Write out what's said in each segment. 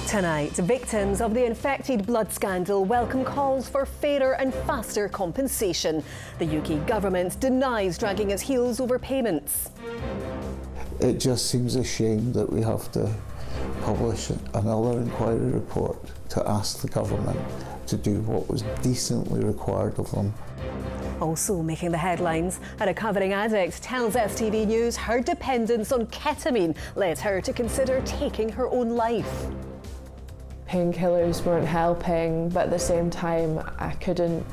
Tonight, victims of the infected blood scandal welcome calls for fairer and faster compensation. The UK government denies dragging its heels over payments. It just seems a shame that we have to publish another inquiry report to ask the government to do what was decently required of them. Also making the headlines, a recovering addict tells STV News her dependence on ketamine led her to consider taking her own life. Painkillers weren't helping, but at the same time I couldn't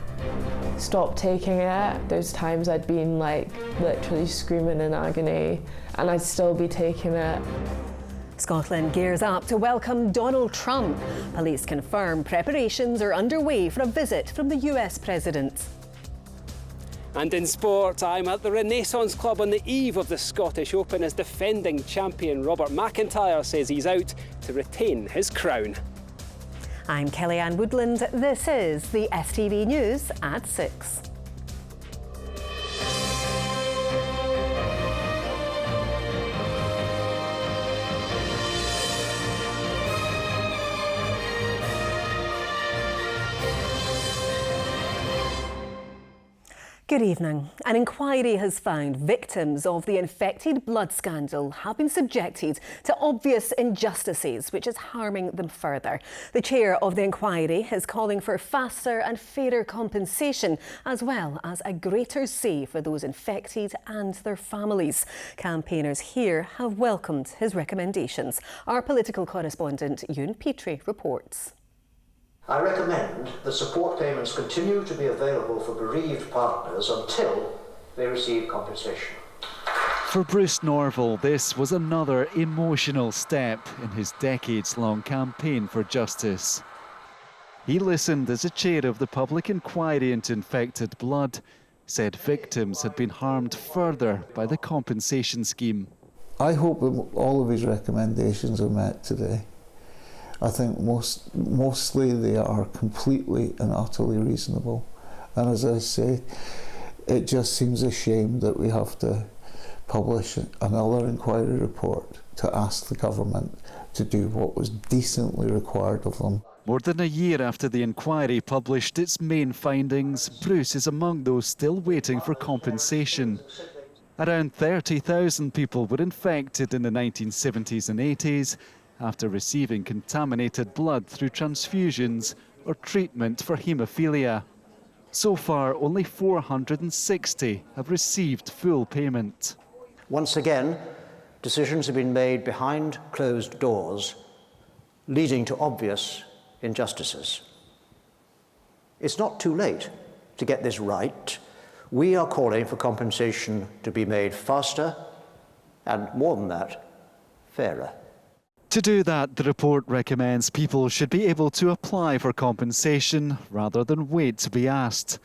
stop taking it. There's times I'd been literally screaming in agony and I'd still be taking it. Scotland gears up to welcome Donald Trump. Police confirm preparations are underway for a visit from the US president. And in sport, I'm at the Renaissance Club on the eve of the Scottish Open as defending champion Robert McIntyre says he's out to retain his crown. I'm Kellyanne Woodland. This is the STV News at 6. Good evening. An inquiry has found victims of the infected blood scandal have been subjected to obvious injustices, which is harming them further. The chair of the inquiry is calling for faster and fairer compensation, as well as a greater say for those infected and their families. Campaigners here have welcomed his recommendations. Our political correspondent Ewan Petrie reports. I recommend that support payments continue to be available for bereaved partners until they receive compensation. For Bruce Norval, this was another emotional step in his decades-long campaign for justice. He listened as a chair of the public inquiry into infected blood said victims had been harmed further by the compensation scheme. I hope that all of his recommendations are met today. I think mostly they are completely and utterly reasonable. And as I say, it just seems a shame that we have to publish another inquiry report to ask the government to do what was decently required of them. More than a year after the inquiry published its main findings, Bruce is among those still waiting for compensation. Around 30,000 people were infected in the 1970s and 80s, after receiving contaminated blood through transfusions or treatment for haemophilia. So far, only 460 have received full payment. Once again, decisions have been made behind closed doors, leading to obvious injustices. It's not too late to get this right. We are calling for compensation to be made faster and, more than that, fairer. To do that, the report recommends people should be able to apply for compensation rather than wait to be asked.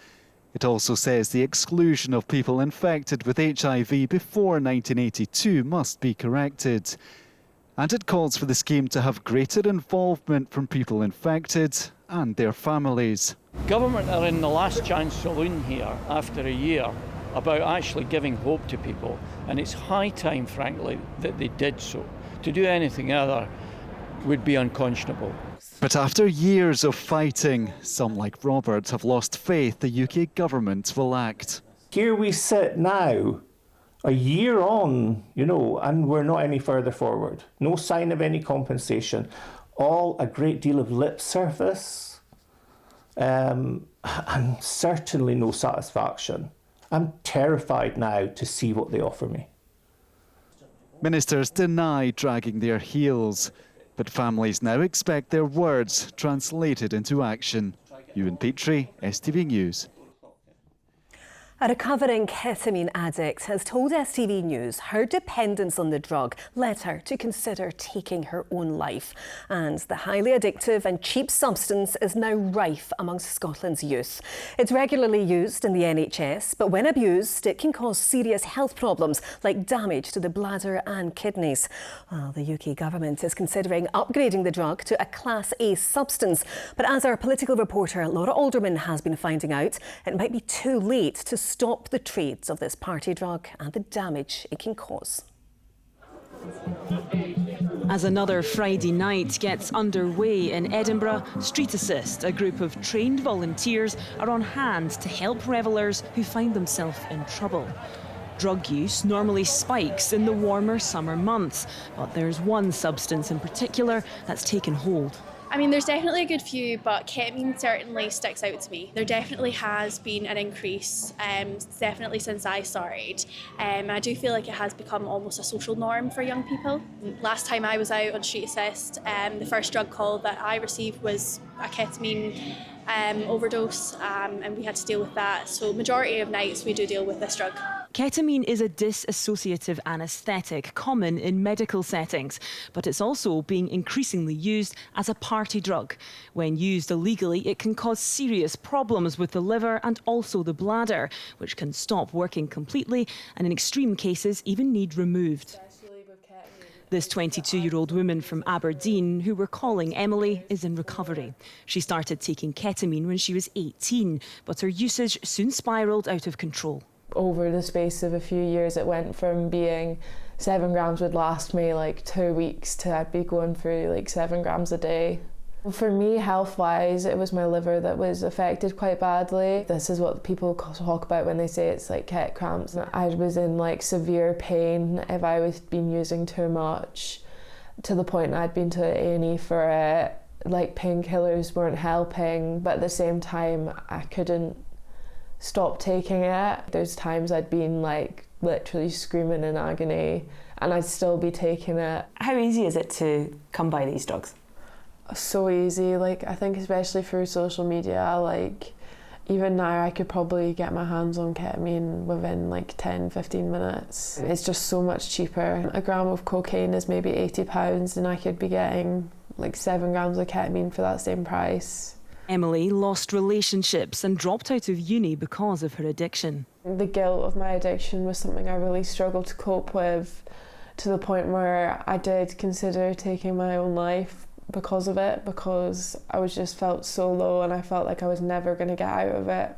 It also says the exclusion of people infected with HIV before 1982 must be corrected. And it calls for the scheme to have greater involvement from people infected and their families. Government are in the last chance saloon here after a year about actually giving hope to people, and it's high time, frankly, that they did so. To do anything other would be unconscionable. But after years of fighting, some like Robert have lost faith the UK government will act. Here we sit now, a year on, and we're not any further forward. No sign of any compensation. All a great deal of lip service, and certainly no satisfaction. I'm terrified now to see what they offer me. Ministers deny dragging their heels, but families now expect their words translated into action. Ewan Petrie, STV News. A recovering ketamine addict has told STV News her dependence on the drug led her to consider taking her own life. And the highly addictive and cheap substance is now rife amongst Scotland's youth. It's regularly used in the NHS, but when abused, it can cause serious health problems like damage to the bladder and kidneys. Well, the UK government is considering upgrading the drug to a Class A substance. But as our political reporter Laura Alderman has been finding out, it might be too late to stop the trades of this party drug and the damage it can cause. As another Friday night gets underway in Edinburgh, Street Assist, a group of trained volunteers, are on hand to help revellers who find themselves in trouble. Drug use normally spikes in the warmer summer months, but there's one substance in particular that's taken hold. I mean, there's definitely a good few, but ketamine certainly sticks out to me. There definitely has been an increase, definitely since I started. I do feel like it has become almost a social norm for young people. Last time I was out on Street Assist, the first drug call that I received was a ketamine overdose, and we had to deal with that. So majority of nights we do deal with this drug. Ketamine is a dissociative anaesthetic common in medical settings, but it's also being increasingly used as a party drug. When used illegally, it can cause serious problems with the liver and also the bladder, which can stop working completely and in extreme cases even need removed. This 22-year-old woman from Aberdeen, who we're calling Emily, is in recovery. She started taking ketamine when she was 18, but her usage soon spiralled out of control. Over the space of a few years, it went from being 7 grams would last me like 2 weeks to I'd be going through like 7 grams a day. For me, health-wise, it was my liver that was affected quite badly. This is what people talk about when they say it's like ket cramps. I was in like severe pain if I was been using too much, to the point I'd been to A&E for it. Like painkillers weren't helping, but at the same time I couldn't stop taking it. There's times I'd been like literally screaming in agony and I'd still be taking it. How easy is it to come by these drugs? So easy, like I think especially through social media, like even now I could probably get my hands on ketamine within like 10-15 minutes. It's just so much cheaper. A gram of cocaine is maybe £80 and I could be getting like 7 grams of ketamine for that same price. Emily lost relationships and dropped out of uni because of her addiction. The guilt of my addiction was something I really struggled to cope with, to the point where I did consider taking my own life because of it, because I was just felt so low and I felt like I was never going to get out of it.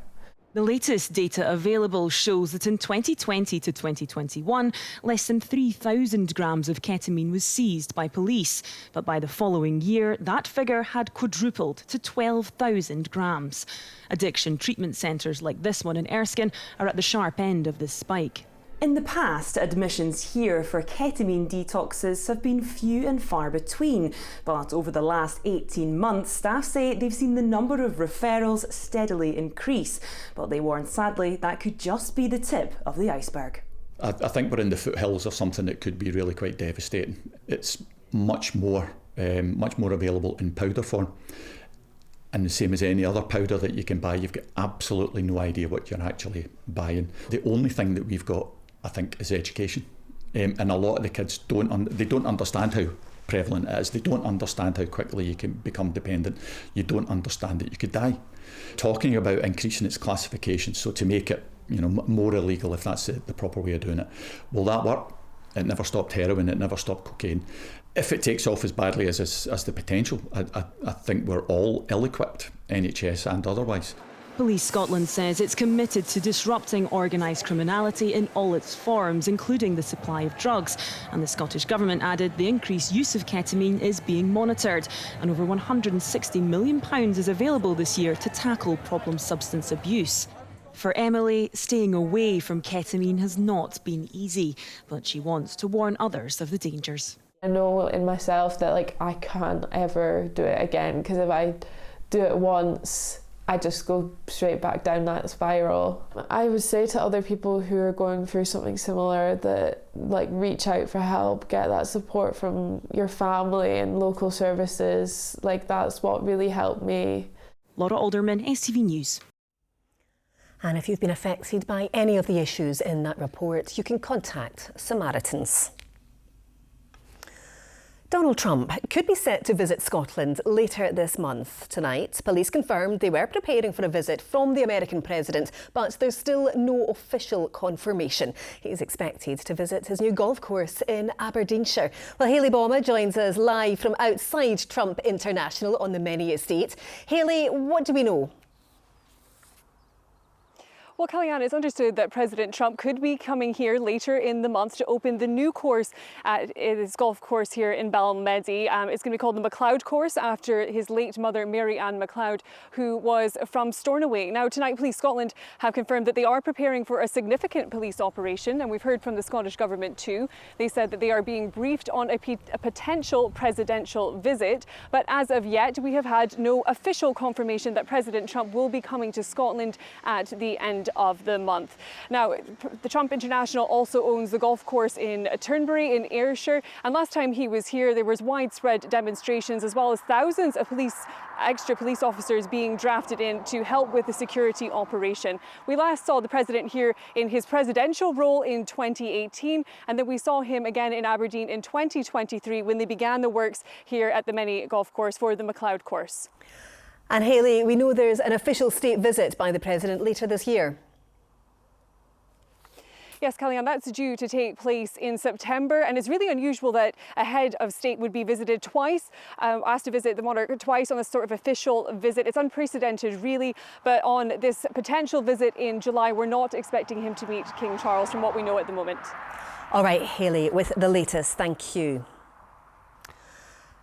The latest data available shows that in 2020 to 2021, less than 3,000 grams of ketamine was seized by police. But by the following year, that figure had quadrupled to 12,000 grams. Addiction treatment centres like this one in Erskine are at the sharp end of this spike. In the past, admissions here for ketamine detoxes have been few and far between, but over the last 18 months, staff say they've seen the number of referrals steadily increase. But they warn, sadly, that could just be the tip of the iceberg. I think we're in the foothills of something that could be really quite devastating. It's much more available in powder form. And the same as any other powder that you can buy, you've got absolutely no idea what you're actually buying. The only thing that we've got, I think, is education. And a lot of the kids don't understand how prevalent it is. They don't understand how quickly you can become dependent. You don't understand that you could die. Talking about increasing its classification, so to make it more illegal, if that's the proper way of doing it. Will that work? It never stopped heroin, it never stopped cocaine. If it takes off as badly as the potential, I think we're all ill-equipped, NHS and otherwise. Police Scotland says it's committed to disrupting organised criminality in all its forms, including the supply of drugs. And the Scottish Government added the increased use of ketamine is being monitored. And over £160 million is available this year to tackle problem substance abuse. For Emily, staying away from ketamine has not been easy, but she wants to warn others of the dangers. I know in myself that like I can't ever do it again, because if I do it once, I just go straight back down that spiral. I would say to other people who are going through something similar that like reach out for help, get that support from your family and local services. Like that's what really helped me. Laura Alderman, STV News. And if you've been affected by any of the issues in that report, you can contact Samaritans. Donald Trump could be set to visit Scotland later this month. Tonight, police confirmed they were preparing for a visit from the American president, but there's still no official confirmation. He's expected to visit his new golf course in Aberdeenshire. Well, Hayley Baume joins us live from outside Trump International on the Many estate. Hayley, what do we know? Well, Kellyanne, it's understood that President Trump could be coming here later in the month to open the new course at his golf course here in Balmedie. It's going to be called the McLeod course after his late mother, Mary Ann McLeod, who was from Stornoway. Now, tonight, Police Scotland have confirmed that they are preparing for a significant police operation, and we've heard from the Scottish Government too. They said that they are being briefed on a potential presidential visit, but as of yet, we have had no official confirmation that President Trump will be coming to Scotland at the end of the month. Now, the Trump International also owns the golf course in Turnberry in Ayrshire, and last time he was here there was widespread demonstrations as well as thousands of extra police officers being drafted in to help with the security operation. We last saw the president here in his presidential role in 2018, and then we saw him again in Aberdeen in 2023 when they began the works here at the Many golf course for the McLeod course. And Hayley, we know there's an official state visit by the President later this year. Yes, Kellyanne, that's due to take place in September, and it's really unusual that a head of state would be visited twice, asked to visit the monarch twice on a sort of official visit. It's unprecedented, really, but on this potential visit in July, we're not expecting him to meet King Charles from what we know at the moment. All right, Hayley, with the latest, thank you.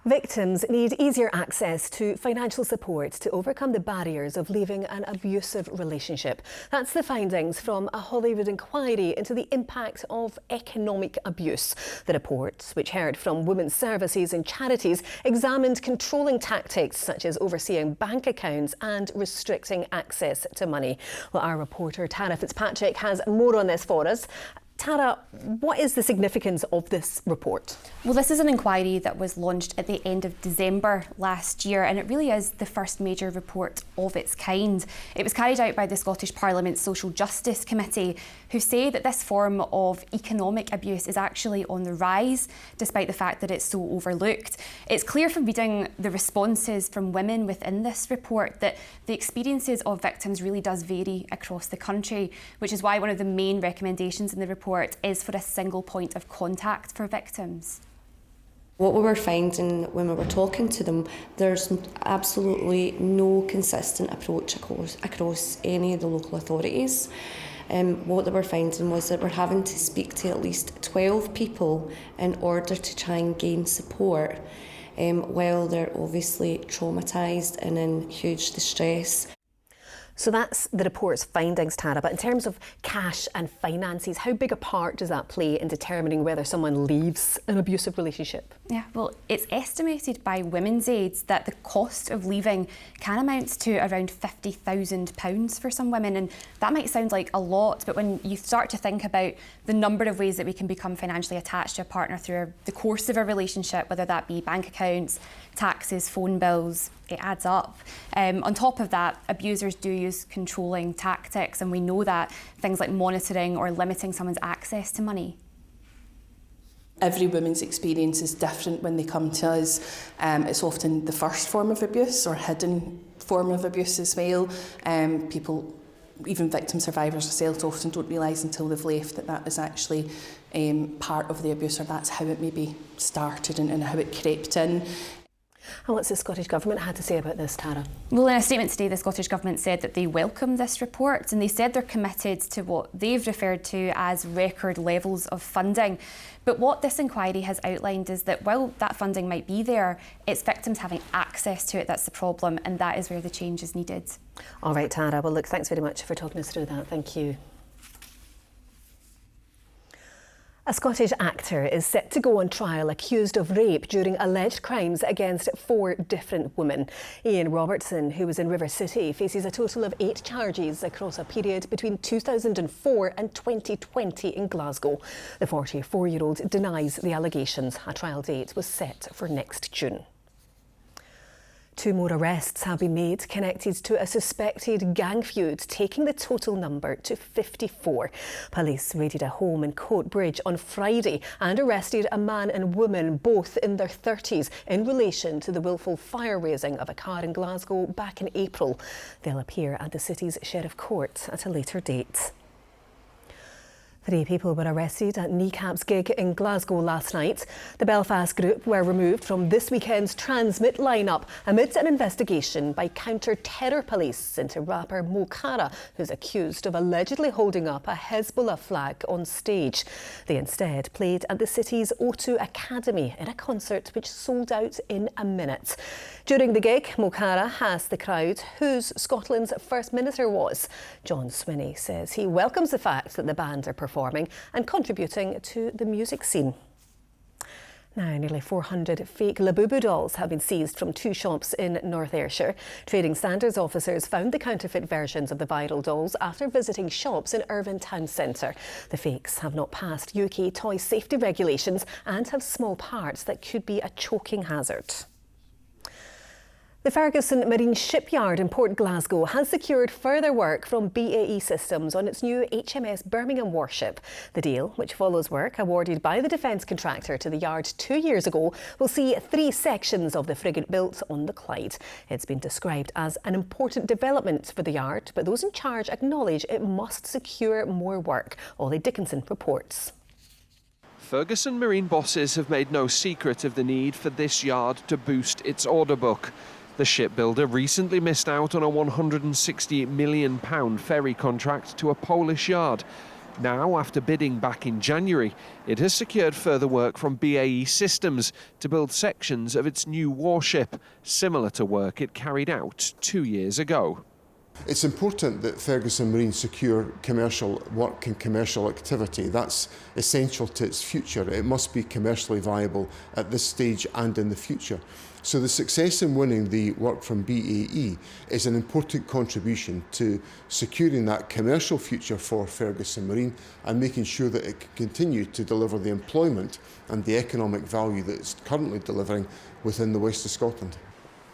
Victims need easier access to financial support to overcome the barriers of leaving an abusive relationship. That's the findings from a Hollywood inquiry into the impact of economic abuse. The report, which heard from women's services and charities, examined controlling tactics such as overseeing bank accounts and restricting access to money. Well, our reporter Tara Fitzpatrick has more on this for us. Tara, what is the significance of this report? Well, this is an inquiry that was launched at the end of December last year, and it really is the first major report of its kind. It was carried out by the Scottish Parliament's Social Justice Committee, who say that this form of economic abuse is actually on the rise, despite the fact that it's so overlooked. It's clear from reading the responses from women within this report that the experiences of victims really does vary across the country, which is why one of the main recommendations in the report is for a single point of contact for victims. What we were finding when we were talking to them, there's absolutely no consistent approach across any of the local authorities. What they were finding was that we're having to speak to at least 12 people in order to try and gain support while they're obviously traumatised and in huge distress. So that's the report's findings, Tara, but in terms of cash and finances, how big a part does that play in determining whether someone leaves an abusive relationship? Yeah, well, it's estimated by Women's Aid that the cost of leaving can amount to around £50,000 for some women, and that might sound like a lot, but when you start to think about the number of ways that we can become financially attached to a partner through the course of a relationship, whether that be bank accounts, taxes, phone bills, it adds up. On top of that, abusers do use controlling tactics, and we know that things like monitoring or limiting someone's access to money. Every woman's experience is different when they come to us. It's often the first form of abuse or hidden form of abuse as well. People, even victim survivors themselves, often don't realise until they've left that is actually part of the abuse, or that's how it maybe started and how it crept in. And what's the Scottish Government had to say about this, Tara? Well, in a statement today, the Scottish Government said that they welcome this report, and they said they're committed to what they've referred to as record levels of funding. But what this inquiry has outlined is that while that funding might be there, it's victims having access to it that's the problem, and that is where the change is needed. All right, Tara. Well, look, thanks very much for talking us through that. Thank you. A Scottish actor is set to go on trial accused of rape during alleged crimes against 4 different women. Ian Robertson, who was in River City, faces a total of 8 charges across a period between 2004 and 2020 in Glasgow. The 44-year-old denies the allegations. A trial date was set for next June. 2 more arrests have been made connected to a suspected gang feud, taking the total number to 54. Police raided a home in Coatbridge on Friday and arrested a man and woman, both in their 30s, in relation to the willful fire-raising of a car in Glasgow back in April. They'll appear at the city's Sheriff Court at a later date. 3 people were arrested at Kneecap's gig in Glasgow last night. The Belfast group were removed from this weekend's Transmit lineup amid an investigation by counter-terror police into rapper Mo Farah, who's accused of allegedly holding up a Hezbollah flag on stage. They instead played at the city's O2 Academy in a concert which sold out in a minute. During the gig, Mo Farah asked the crowd who Scotland's First Minister was. John Swinney says he welcomes the fact that the band are performing and contributing to the music scene. Now, nearly 400 fake Labubu dolls have been seized from 2 shops in North Ayrshire. Trading Standards officers found the counterfeit versions of the viral dolls after visiting shops in Irvine Town Centre. The fakes have not passed UK toy safety regulations and have small parts that could be a choking hazard. The Ferguson Marine shipyard in Port Glasgow has secured further work from BAE Systems on its new HMS Birmingham warship. The deal, which follows work awarded by the defence contractor to the yard 2 years ago, will see 3 sections of the frigate built on the Clyde. It's been described as an important development for the yard, but those in charge acknowledge it must secure more work. Ollie Dickinson reports. Ferguson Marine bosses have made no secret of the need for this yard to boost its order book. The shipbuilder recently missed out on a £160 million ferry contract to a Polish yard. Now, after bidding back in January, it has secured further work from BAE Systems to build sections of its new warship, similar to work it carried out 2 years ago. It's important that Ferguson Marine secure commercial work and commercial activity. That's essential to its future. It must be commercially viable at this stage and in the future. So the success in winning the work from BAE is an important contribution to securing that commercial future for Ferguson Marine and making sure that it can continue to deliver the employment and the economic value that it's currently delivering within the west of Scotland.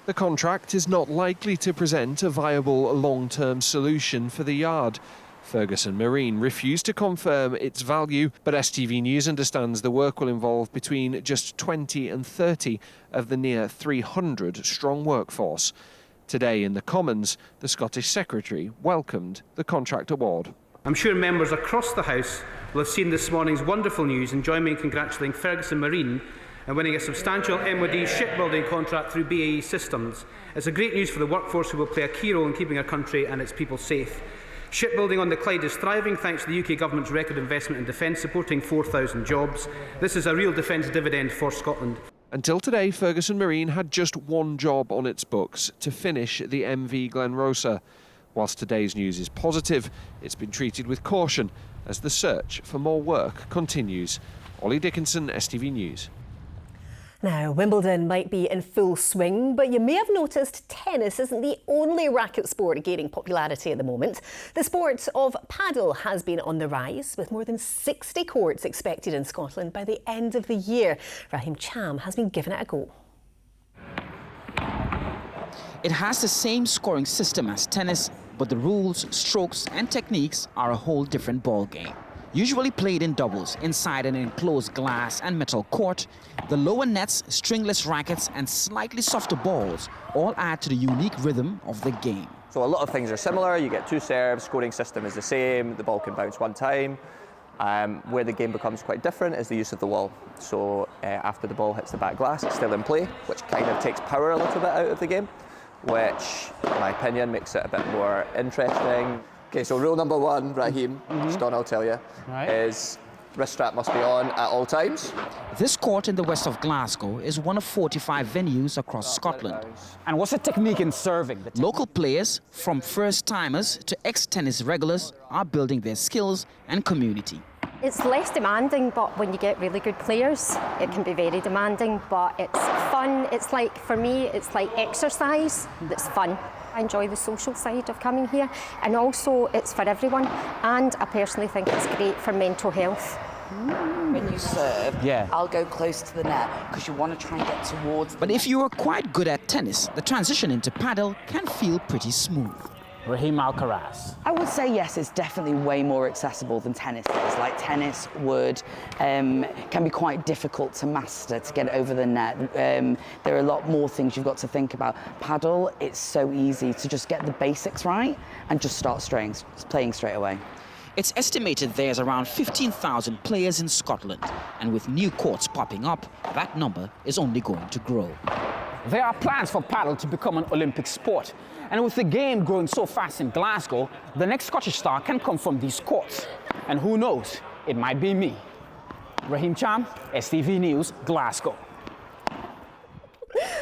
The contract is not likely to present a viable long-term solution for the yard. Ferguson Marine refused to confirm its value, but STV News understands the work will involve between just 20 and 30 of the near 300-strong workforce. Today in the Commons, the Scottish Secretary welcomed the contract award. I'm sure members across the House will have seen this morning's wonderful news and join me in congratulating Ferguson Marine and winning a substantial MOD shipbuilding contract through BAE Systems. It's a great news for the workforce who will play a key role in keeping our country and its people safe. Shipbuilding on the Clyde is thriving thanks to the UK Government's record investment in defence, supporting 4,000 jobs. This is a real defence dividend for Scotland. Until today, Ferguson Marine had just 1 job on its books, to finish the MV Glenrosa. Whilst today's news is positive, it's been treated with caution as the search for more work continues. Ollie Dickinson, STV News. Now, Wimbledon might be in full swing, but you may have noticed tennis isn't the only racket sport gaining popularity at the moment. The sport of paddle has been on the rise, with more than 60 courts expected in Scotland by the end of the year. Raheem Cham has been given it a go. It has the same scoring system as tennis, but the rules, strokes and techniques are a whole different ballgame. Usually played in doubles inside an enclosed glass and metal court, the lower nets, stringless rackets and slightly softer balls all add to the unique rhythm of the game. So a lot of things are similar. You get 2 serves, scoring system is the same, the ball can bounce 1 time. Where the game becomes quite different is the use of the wall. So after the ball hits the back glass, it's still in play, which kind of takes power a little bit out of the game, which, in my opinion, makes it a bit more interesting. Okay, so rule number 1, Raheem, just on I'll tell you, is wrist strap must be on at all times. This court in the west of Glasgow is one of 45 venues across Scotland. And what's the technique in serving? Local players, from first-timers to ex-tennis regulars, are building their skills and community. It's less demanding, but when you get really good players, it can be very demanding, but it's fun. It's like, for me, it's like exercise that's fun. I enjoy the social side of coming here, and also it's for everyone, and I personally think it's great for mental health. When you serve, I'll go close to the net because you want to try and get towards. But if you are quite good at tennis, the transition into paddle can feel pretty smooth. Raheem Alcaraz. I would say yes, it's definitely way more accessible than tennis is. Like tennis would can be quite difficult to master, to get over the net. There are a lot more things you've got to think about. Paddle, it's so easy to just get the basics right and just start playing straight away. It's estimated there's around 15,000 players in Scotland, and with new courts popping up, that number is only going to grow. There are plans for paddle to become an Olympic sport, and with the game growing so fast in Glasgow, the next Scottish star can come from these courts. And who knows, it might be me. Raheem Cham, STV News, Glasgow.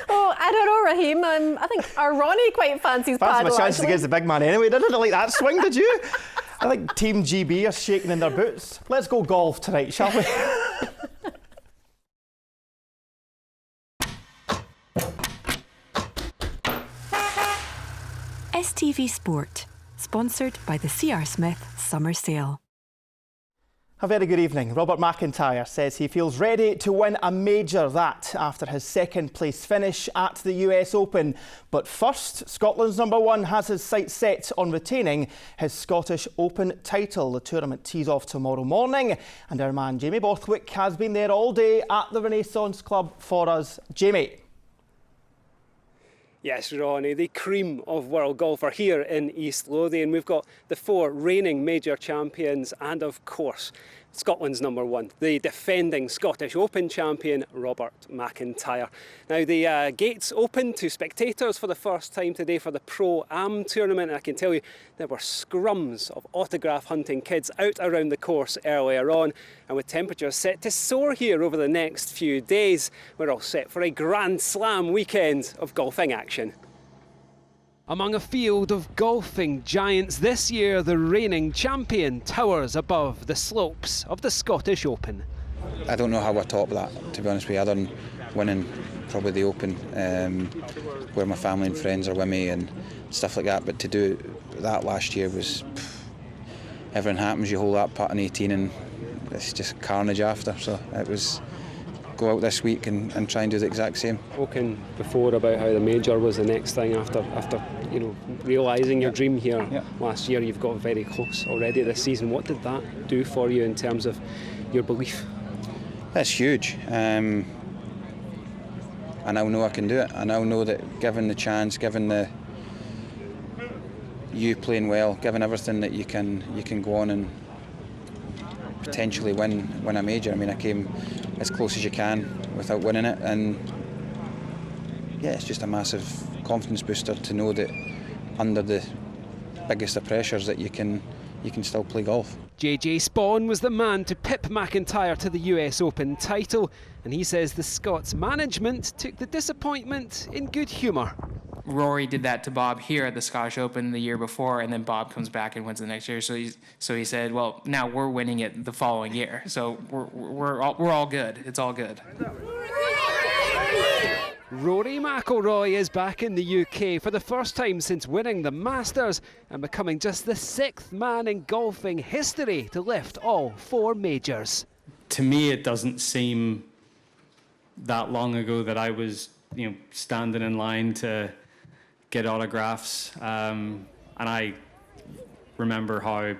Oh, I don't know, Raheem. I think our Ronnie quite fancies paddle. Fancy my chances actually. against the big man anyway. Didn't like that swing, did you? I think Team GB are shaking in their boots. Let's go golf tonight, shall we? STV Sport, sponsored by the C.R. Smith Summer Sale. A very good evening. Robert McIntyre says he feels ready to win a major, that after his second place finish at the US Open. But first, Scotland's #1 has his sights set on retaining his Scottish Open title. The tournament tees off tomorrow morning, and our man Jamie Borthwick has been there all day at the Renaissance Club for us. Jamie. Yes, Ronnie, the cream of world golf are here in East Lothian. We've got the 4 reigning major champions and, of course, Scotland's #1, the defending Scottish Open champion, Robert McIntyre. Now, the gates opened to spectators for the first time today for the Pro-Am tournament. And I can tell you there were scrums of autograph hunting kids out around the course earlier on. And with temperatures set to soar here over the next few days, we're all set for a Grand Slam weekend of golfing action. Among a field of golfing giants this year, the reigning champion towers above the slopes of the Scottish Open. I don't know how I top that, to be honest with you, other than winning probably the Open, where my family and friends are with me and stuff like that. But to do that last year was, everything happens, you hold that putt in 18 and it's just carnage after. So it was go out this week and try and do the exact same. Spoken before about how the major was the next thing after you know, realising your dream here last year. You've got very close already this season. What did that do for you in terms of your belief? That's huge. I now know I can do it. I now know that given the chance, given you playing well, given everything, that you can go on and potentially win a major. I mean, I came as close as you can without winning it, and yeah, it's just a massive confidence booster to know that under the biggest of pressures that you can still play golf. JJ Spawn was the man to pip McIntyre to the US Open title, and he says the Scots management took the disappointment in good humour. Rory did that to Bob here at the Scottish Open the year before, and then Bob comes back and wins the next year. So he said, well, now we're winning it the following year. So we're all good. It's all good. Rory McIlroy is back in the UK for the first time since winning the Masters and becoming just the 6th man in golfing history to lift all 4 majors. To me, it doesn't seem that long ago that I was, standing in line to get autographs, and I remember how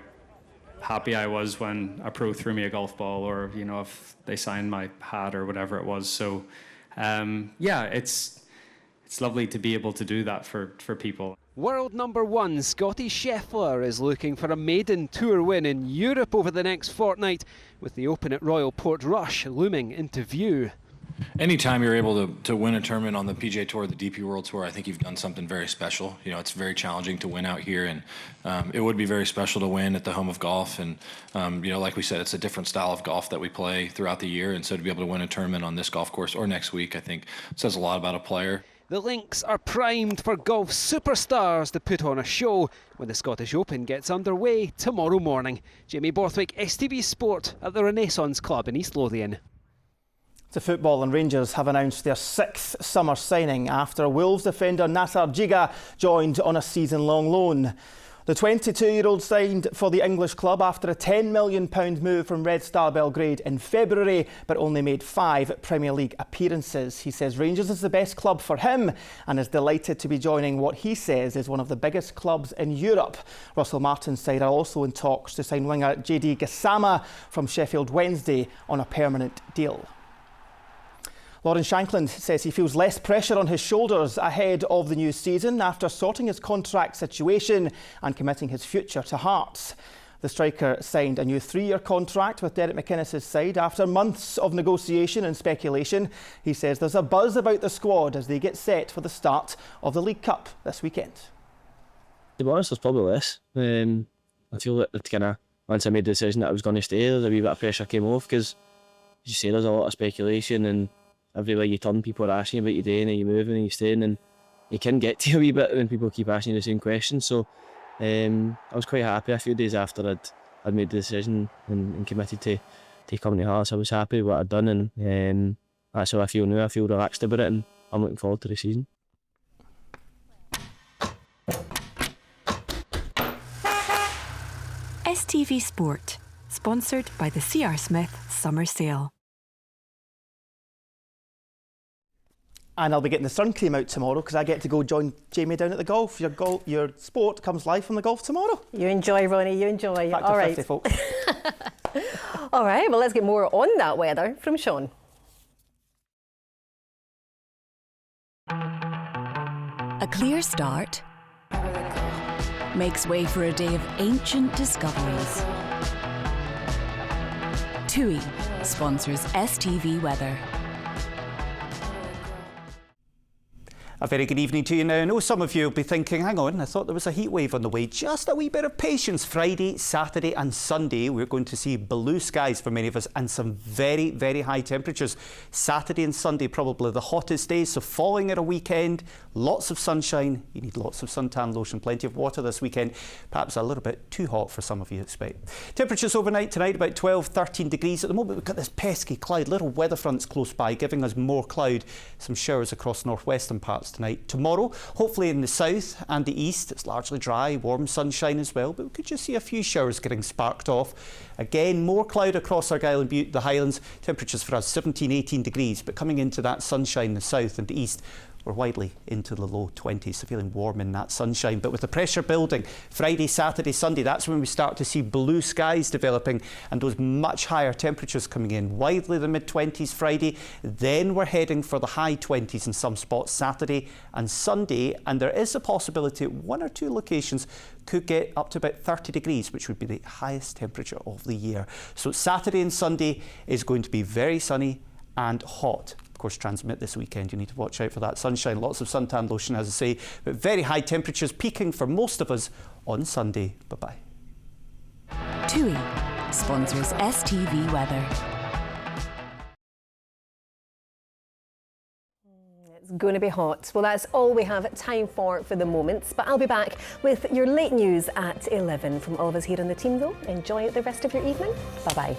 happy I was when a pro threw me a golf ball, or if they signed my hat or whatever it was. So yeah, it's lovely to be able to do that for people. World #1 Scotty Scheffler is looking for a maiden tour win in Europe over the next fortnight, with the Open at Royal Portrush looming into view. Anytime you're able to win a tournament on the PGA Tour, the DP World Tour, I think you've done something very special. It's very challenging to win out here, and it would be very special to win at the home of golf. And like we said, it's a different style of golf that we play throughout the year, and so to be able to win a tournament on this golf course or next week, I think says a lot about a player. The links are primed for golf superstars to put on a show when the Scottish Open gets underway tomorrow morning. Jamie Borthwick, STV Sport at the Renaissance Club in East Lothian. To football, and Rangers have announced their 6th summer signing after Wolves defender Nassar Jiga joined on a season-long loan. The 22-year-old signed for the English club after a £10 million move from Red Star Belgrade in February, but only made 5 Premier League appearances. He says Rangers is the best club for him and is delighted to be joining what he says is one of the biggest clubs in Europe. Russell Martin's side are also in talks to sign winger JD Gassama from Sheffield Wednesday on a permanent deal. Lauren Shankland says he feels less pressure on his shoulders ahead of the new season after sorting his contract situation and committing his future to Hearts. The striker signed a new 3-year contract with Derek McInnes' side after months of negotiation and speculation. He says there's a buzz about the squad as they get set for the start of the League Cup this weekend. To be honest, there's probably less. I feel that once I made the decision that I was going to stay, there's a wee bit of pressure came off because, as you say, there's a lot of speculation and everywhere you turn, people are asking you about your day and are you moving and you staying, and you can get to a wee bit when people keep asking you the same questions. So I was quite happy a few days after I'd made the decision and committed to coming to Hearts. I was happy with what I'd done, and that's how I feel now. I feel relaxed about it and I'm looking forward to the season. STV Sport, sponsored by the C.R. Smith Summer Sale. And I'll be getting the sun cream out tomorrow because I get to go join Jamie down at the golf. Your sport comes live from the golf tomorrow. You enjoy, Ronnie, you enjoy. Back to All 50, right. folks. All right, well, let's get more on that weather from Sean. A clear start makes way for a day of ancient discoveries. TUI sponsors STV Weather. A very good evening to you now. I know some of you will be thinking, hang on, I thought there was a heat wave on the way. Just a wee bit of patience. Friday, Saturday and Sunday, we're going to see blue skies for many of us and some very, very high temperatures. Saturday and Sunday, probably the hottest days. So following at a weekend, lots of sunshine. You need lots of suntan lotion, plenty of water this weekend. Perhaps a little bit too hot for some of you, expect. Temperatures overnight tonight, about 12, 13 degrees. At the moment, we've got this pesky cloud, little weather fronts close by, giving us more cloud. Some showers across northwestern parts tonight. Tomorrow, hopefully in the south and the east, it's largely dry, warm sunshine as well, but we could just see a few showers getting sparked off. Again, more cloud across Argyll and Bute, the Highlands. Temperatures for us 17, 18 degrees, but coming into that sunshine in the south and east, we're widely into the low 20s, so feeling warm in that sunshine. But with the pressure building, Friday, Saturday, Sunday, that's when we start to see blue skies developing and those much higher temperatures coming in. Widely the mid-20s Friday, then we're heading for the high 20s in some spots Saturday and Sunday, and there is a possibility one or two locations could get up to about 30 degrees, which would be the highest temperature of the year. So Saturday and Sunday is going to be very sunny and hot. Of course, transmit this weekend, you need to watch out for that sunshine. Lots of suntan lotion, as I say, but very high temperatures peaking for most of us on Sunday. Bye-bye. TUI sponsors STV Weather. It's going to be hot. Well, that's all we have time for the moment, but I'll be back with your late news at 11. From all of us here on the team, though, enjoy the rest of your evening. Bye-bye.